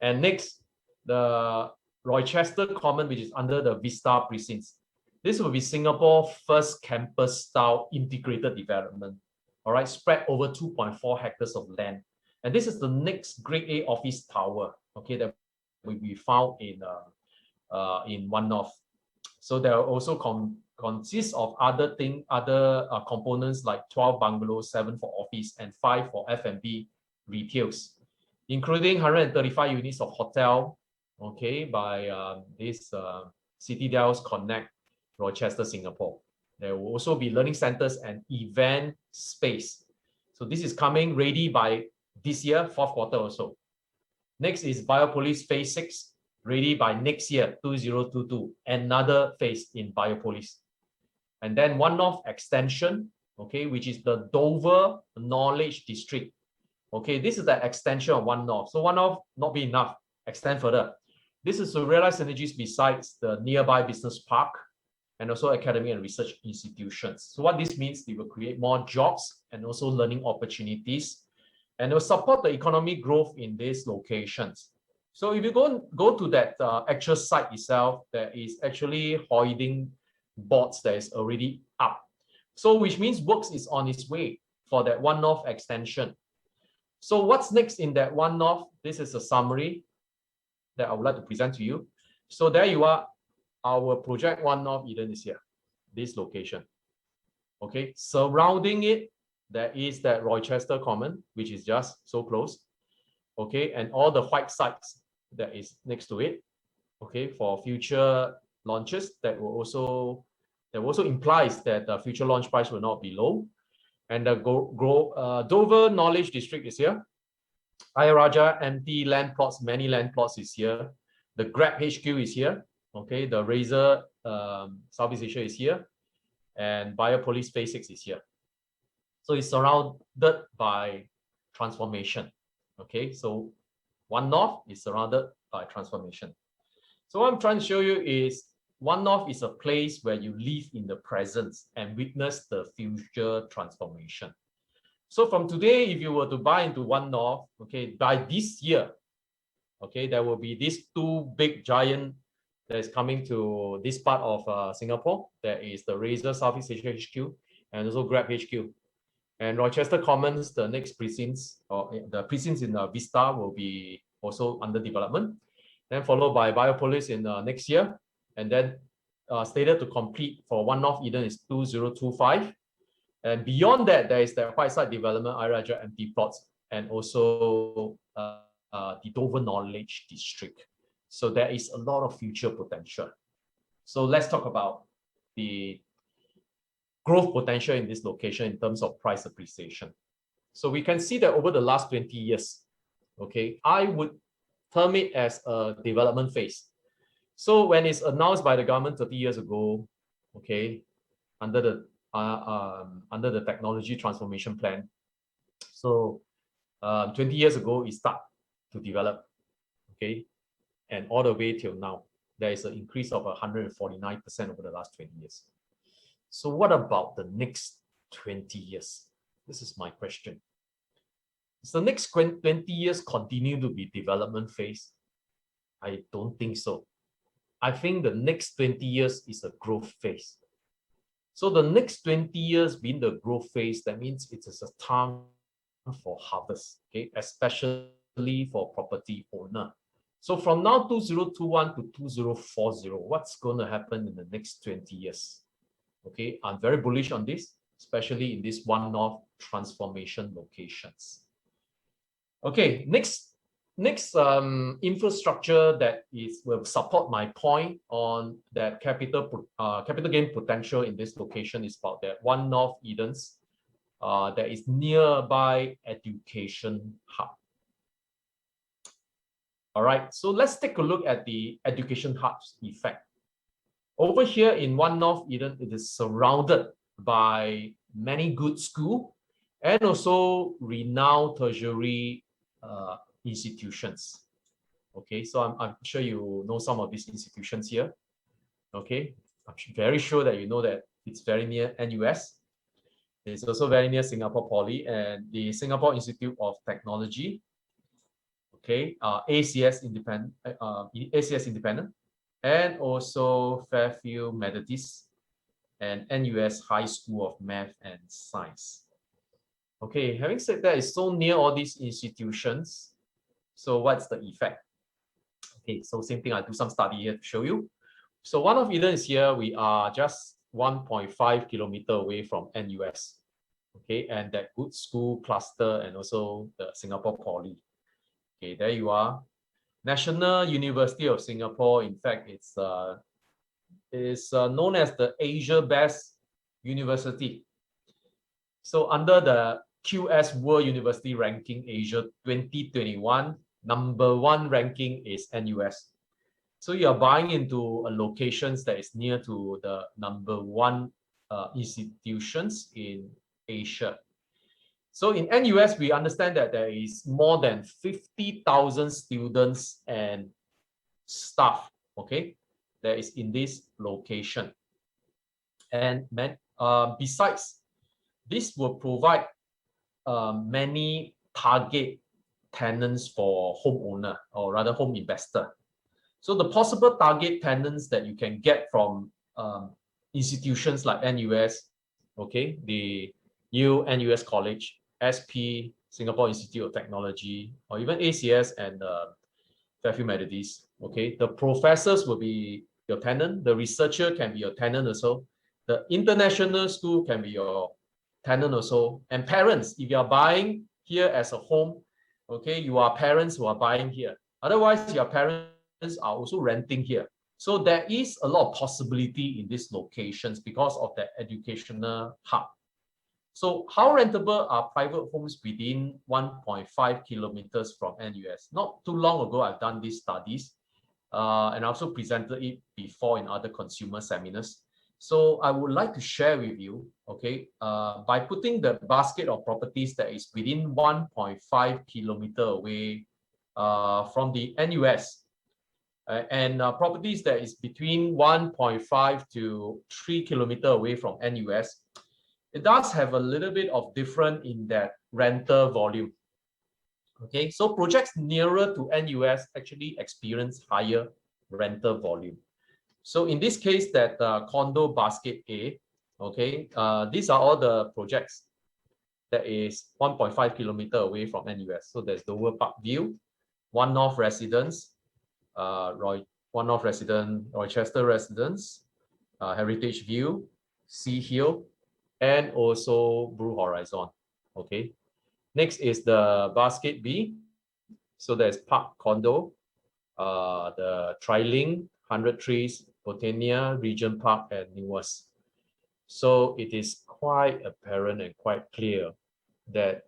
And next, the Rochester Common, which is under the Vista Precincts. This will be Singapore's first campus-style integrated development, all right, spread over 2.4 hectares of land. And this is the next Grade A office tower, okay, that will be found in One North. So there are also consists of other components like 12 bungalows, 7 for office, and 5 for F&B retails, including 135 units of hotel, okay, by this Citadels Connect Rochester, Singapore. There will also be learning centers and event space. So this is coming ready by this year, fourth quarter also. Next is Biopolis Phase 6, ready by next year, 2022, another phase in Biopolis. And then One North Extension, okay, which is the Dover Knowledge District. Okay, this is the extension of One North. So One North not be enough, extend further. This is to realize synergies besides the nearby business park and also academic and research institutions. So what this means, it will create more jobs and also learning opportunities, and it will support the economic growth in these locations. So if you go to that actual site itself, there is actually hoarding boards that is already up. So which means works is on its way for that One North extension. So what's next in that One North? This is a summary that I would like to present to you. So there you are. Our project One North Eden is here, this location. Okay, surrounding it, there is that Rochester Common, which is just so close. Okay, and all the white sites that is next to it. Okay, for future launches, that also implies that the future launch price will not be low. And the Dover Knowledge District is here. Ayer Rajah empty land plots, many land plots is here. The Grab HQ is here. Okay, the Razer Southeast Asia is here, and Biopolis Phase 6 is here. So it's surrounded by transformation. Okay, so One North is surrounded by transformation. So what I'm trying to show you is One North is a place where you live in the present and witness the future transformation. So from today, if you were to buy into One North, okay, by this year, okay, there will be these two big giant that is coming to this part of Singapore. There is the Razer Southeast Asia HQ and also Grab HQ. And Rochester Commons, the next precincts, or the precincts in Vista will be also under development. Then followed by Biopolis in next year. And then stated to complete for One North Eden is 2025. And beyond that, there is the white side development, Ayer Rajah empty plots, and also the Dover Knowledge District. So there is a lot of future potential. So let's talk about the growth potential in this location in terms of price appreciation. So we can see that over the last 20 years, okay, I would term it as a development phase. So when it's announced by the government 30 years ago, okay, under the technology transformation plan, so 20 years ago it started to develop, okay, and all the way till now, there is an increase of 149% over the last 20 years. So what about the next 20 years? This is my question. Does the next 20 years continue to be development phase? I don't think so. I think the next 20 years is a growth phase. So the next 20 years being the growth phase, that means it is a time for harvest, okay, especially for property owner. So from now 2021 to 2040, what's going to happen in the next 20 years? Okay, I'm very bullish on this, especially in these one-off transformation locations. Okay, next infrastructure that will support my point on that capital gain potential in this location is about that One North Edens that is nearby education hub. All right, so let's take a look at the education hub's effect. Over here in One North Eden, it is surrounded by many good schools and also renowned tertiary institutions. Okay, so I'm sure you know some of these institutions here. Okay, I'm very sure that you know that it's very near NUS. It's also very near Singapore Poly and the Singapore Institute of Technology. Okay, ACS Independent, and also Fairfield Methodist and NUS High School of Math and Science. Okay, having said that, it's so near all these institutions. So what's the effect? Okay, so same thing, I'll do some study here to show you. So One of Eden is here. We are just 1.5 kilometers away from NUS. Okay, and that good school cluster and also the Singapore Poly. Okay, there you are. National University of Singapore, in fact, it's known as the Asia Best University. So under the QS World University Ranking Asia 2021, #1 ranking is NUS. So you are buying into a locations that is near to the #1 institutions in Asia. So in NUS, we understand that there is more than 50,000 students and staff, okay, that is in this location. And besides, this will provide many target tenants for homeowner, or rather home investor. So the possible target tenants that you can get from institutions like NUS, okay, the new NUS College, SP, Singapore Institute of Technology, or even ACS and Fairfield Methodist, okay, the professors will be your tenant, the researcher can be your tenant also, the international school can be your tenant also, and parents, if you are buying here as a home, okay, you are parents who are buying here. Otherwise, your parents are also renting here. So there is a lot of possibility in these locations because of the educational hub. So how rentable are private homes within 1.5 kilometers from NUS? Not too long ago, I've done these studies and I also presented it before in other consumer seminars. So I would like to share with you, okay, by putting the basket of properties that is within 1.5 kilometer away from the NUS and properties that is between 1.5 to 3 kilometers away from NUS, it does have a little bit of difference in that rental volume. Okay, so projects nearer to NUS actually experience higher rental volume. So in this case, that condo basket A, okay, these are all the projects that is 1.5 kilometers away from NUS. So there's Dover Park View, One North Residence, One North Residence, Rochester Residence, Heritage View, Sea Hill, and also Blue Horizon. Okay. Next is the basket B. So there's Park Condo, the Triling, 100 Trees, Botania, Regent Park, and Newest. So it is quite apparent and quite clear that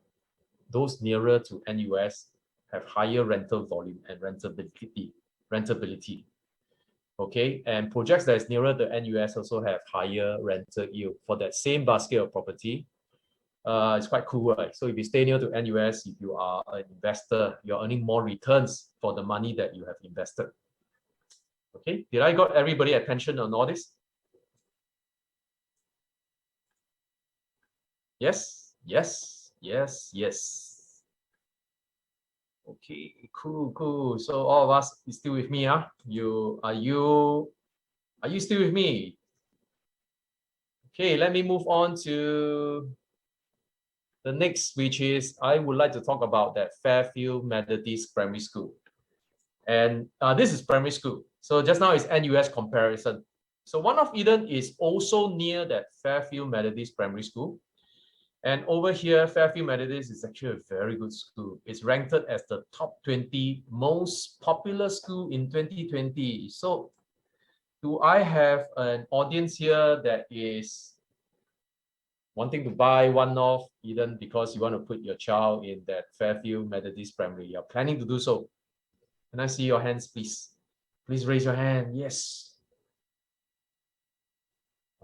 those nearer to NUS have higher rental volume and rentability. Okay, and projects that is nearer to NUS also have higher rental yield for that same basket of property. It's quite cool, right? So if you stay near to NUS, if you are an investor, you're earning more returns for the money that you have invested. Okay, did I got everybody attention on all this? Yes, yes, yes, yes. Okay, cool. So all of us is still with me, huh? Are you still with me? Okay, let me move on to the next, which is I would like to talk about that Fairfield Methodist Primary School. And this is primary school. So just now is NUS comparison. So one of Eden is also near that Fairfield Methodist Primary School. And over here, Fairfield Methodist is actually a very good school. It's ranked as the top 20 most popular school in 2020. So do I have an audience here that is wanting to buy one of Eden because you want to put your child in that Fairfield Methodist Primary? You're planning to do so. Can I see your hands, please? Please raise your hand. Yes.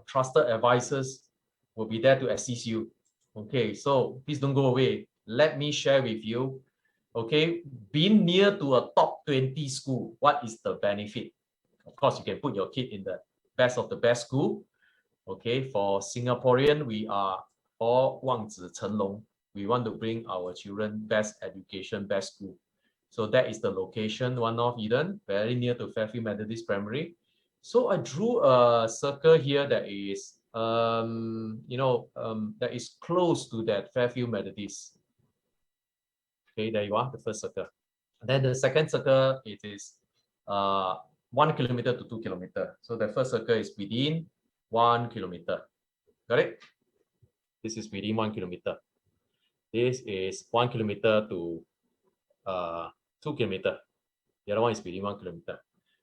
Trusted advisors will be there to assist you. Okay, so please don't go away. Let me share with you. Okay, being near to a top 20 school, what is the benefit? Of course, you can put your kid in the best of the best school. Okay, for Singaporean, we are all 望子成龙. We want to bring our children best education, best school. So that is the location, one of Eden, very near to Fairfield Methodist Primary. So I drew a circle here that is, that is close to that Fairfield Methodist. Okay, there you are, the first circle. Then the second circle, it is 1 kilometer to 2 kilometer. So the first circle is within 1 kilometer. Got it? This is within 1 kilometer. This is 1 kilometer to 2 kilometer. The other one is within 1 kilometer.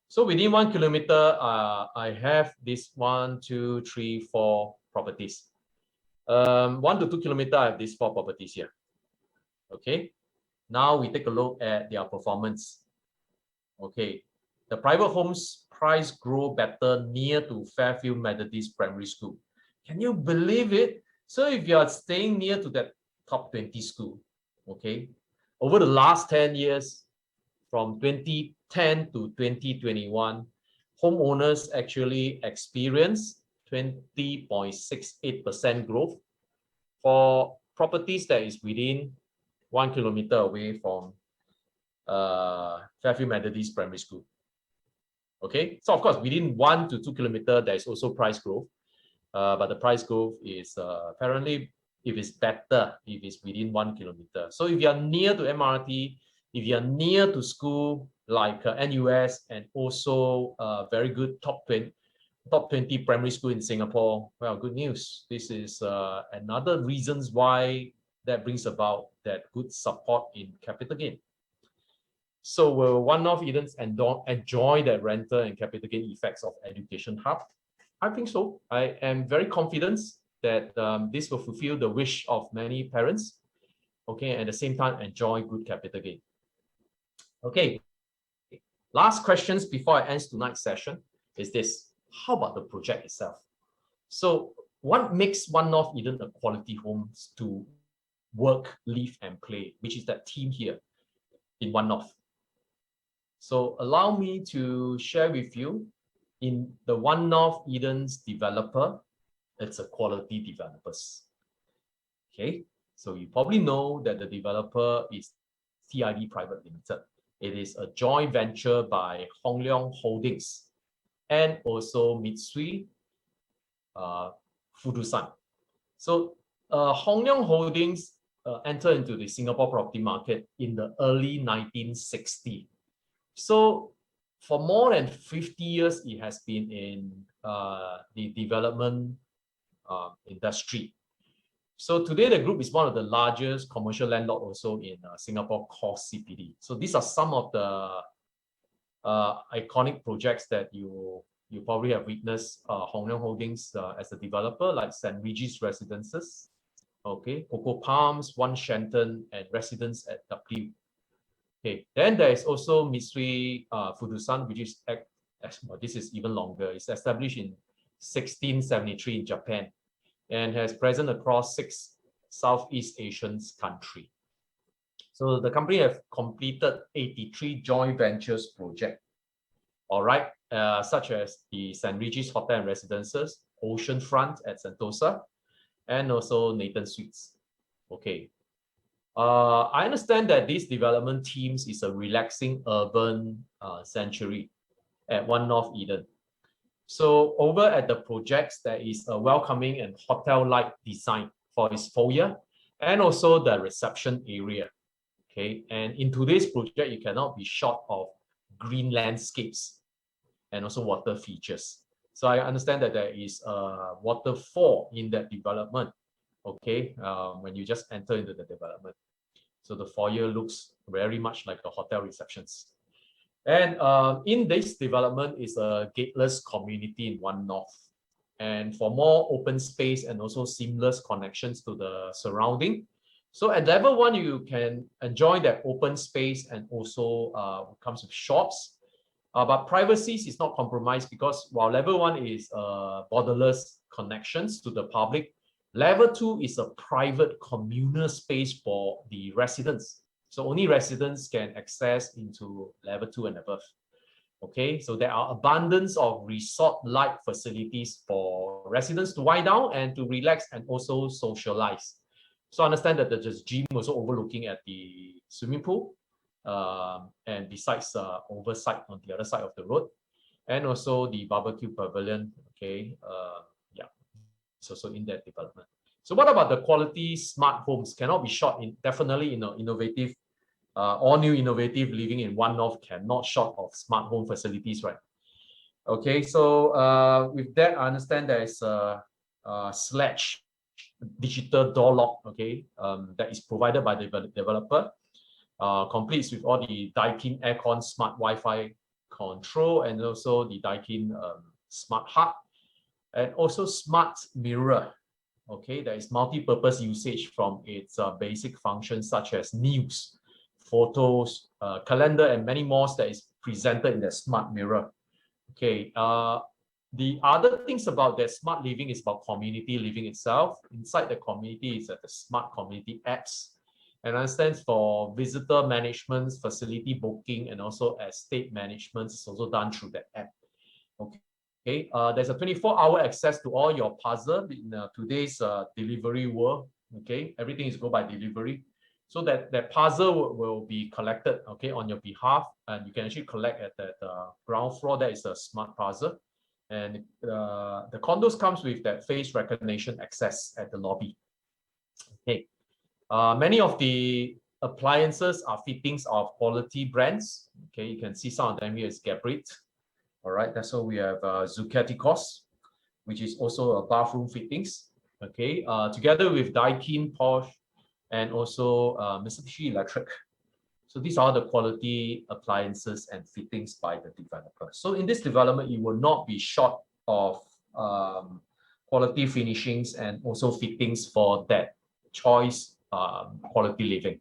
So within 1 kilometer, I have this 1, 2, 3, 4 properties. 1 to 2 kilometer, I have these 4 properties here. Okay. Now we take a look at their performance. Okay. The private homes price grow better near to Fairfield Methodist Primary School. Can you believe it? So if you are staying near to that top 20 school, okay, over the last 10 years, from 2010 to 2021, homeowners actually experienced 20.68% growth for properties that is within 1 kilometer away from Fairfield Methodist Primary School. Okay, so of course, within 1 to 2 kilometer, there is also price growth, but the price growth is apparently, if it's better, if it's within 1 kilometer. So if you are near to MRT, if you are near to school like NUS and also very good top 20 primary school in Singapore, well, good news. This is another reasons why that brings about that good support in capital gain. So will one of Eden's enjoy the rental and capital gain effects of education hub? I think so. I am very confident that this will fulfill the wish of many parents. Okay, and at the same time enjoy good capital gain. Okay, last questions before I end tonight's session is this: how about the project itself? So what makes One North Eden a quality homes to work, live, and play, which is that team here in One North? So allow me to share with you, in the One North Eden's developer, it's a quality developers. Okay, so you probably know that the developer is TID Private Limited. It is a joint venture by Hong Leong Holdings and also Mitsui Fudosan. So Hong Leong Holdings entered into the Singapore property market in the early 1960s. So for more than 50 years, it has been in the development industry. So today the group is one of the largest commercial landlord also in Singapore core CBD. So these are some of the iconic projects that you probably have witnessed Hong Leong Holdings as a developer, like St. Regis Residences, okay, Coco Palms, One Shenton, and Residence at W. Okay, then there is also Mitsui Fudosan, which is this is even longer. It's established in 1673 in Japan and has presence across 6 Southeast Asian countries. So the company have completed 83 joint ventures project, all right, such as the St. Regis Hotel and Residences, Oceanfront at Sentosa, and also Nathan Suites. Okay. I understand that this development themes is a relaxing urban sanctuary at One North Eden. So over at the projects, there is a welcoming and hotel-like design for its foyer and also the reception area. Okay, and in today's project, you cannot be short of green landscapes and also water features. So I understand that there is a waterfall in that development. Okay, when you just enter into the development. So the foyer looks very much like a hotel receptions. And in this development is a gateless community in One North. And for more open space and also seamless connections to the surrounding. So at level 1, you can enjoy that open space and also comes with shops. But privacy is not compromised because while level 1 is borderless connections to the public, level 2 is a private communal space for the residents. So only residents can access into level 2 and above. Okay, so there are abundance of resort-like facilities for residents to wind down and to relax and also socialize. So I understand that there's gym also overlooking at the swimming pool, and besides oversight on the other side of the road, and also the barbecue pavilion. Okay, yeah, it's also in that development. So what about the quality smart homes? Cannot be short in definitely innovative. All new innovative living in One North cannot short of smart home facilities, right? Okay, so with that, I understand there is a Sledge digital door lock, okay, that is provided by the developer, completes with all the Daikin aircon smart Wi-Fi control and also the Daikin smart hub and also smart mirror. Okay, there is multi-purpose usage from its basic functions such as news, photos, calendar, and many more that is presented in the smart mirror. Okay, the other things about that smart living is about community living itself. Inside the community is the smart community apps, and it stands for visitor management, facility booking, and also estate management is also done through the app. Okay, there's a 24-hour access to all your parcel in today's delivery world. Okay, everything is go by delivery. So that parcel will be collected, okay, on your behalf, and you can actually collect at that ground floor. That is a smart parcel, and the condos comes with that face recognition access at the lobby. Okay, many of the appliances are fittings of quality brands. Okay, you can see some of them here is Geberit. All right, that's so we have Zucaticos, which is also a bathroom fittings. Okay, together with Daikin, Porsche, and also Mitsubishi Electric. So these are the quality appliances and fittings by the developer. So in this development, you will not be short of quality finishings and also fittings for that choice quality living.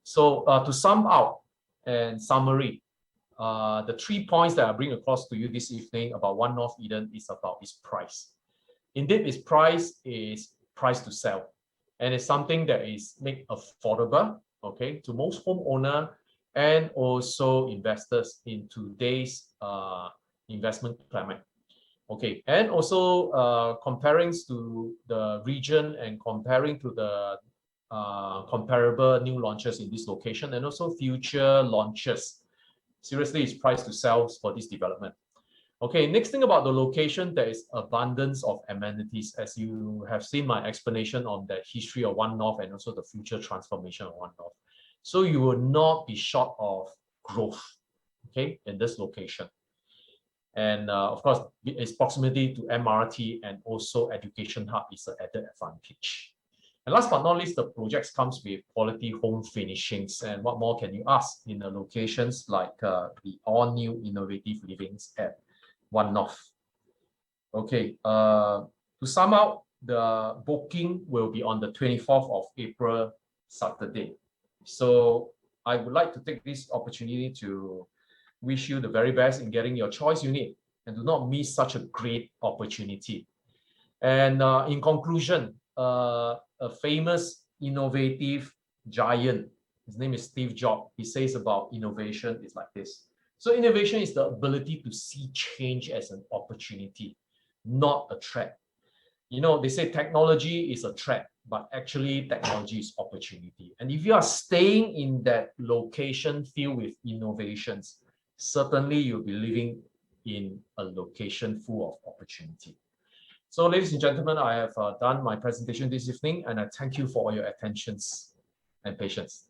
So to sum out and summary, the 3 points that I bring across to you this evening about One North Eden is about its price. Indeed, its price is price to sell. And it's something that is made affordable, okay, to most homeowner and also investors in today's investment climate. Okay, and also comparing to the region and comparing to the comparable new launches in this location and also future launches. Seriously, it's priced to sell for this development. Okay, next thing about the location, there is abundance of amenities, as you have seen my explanation on the history of One North and also the future transformation of One North. So you will not be short of growth, okay, in this location. And of course, its proximity to MRT and also education hub is an added advantage. And last but not least, the projects comes with quality home finishings. And what more can you ask in the locations like the all-new innovative livings at One North? Okay, to sum up, the booking will be on the 24th of April, Saturday. So I would like to take this opportunity to wish you the very best in getting your choice unit and do not miss such a great opportunity. And in conclusion, a famous innovative giant, his name is Steve Jobs, he says about innovation is like this. So innovation is the ability to see change as an opportunity, not a threat. You know, they say technology is a threat, but actually technology is opportunity. And if you are staying in that location filled with innovations, certainly you'll be living in a location full of opportunity. So ladies and gentlemen, I have done my presentation this evening, and I thank you for all your attentions and patience.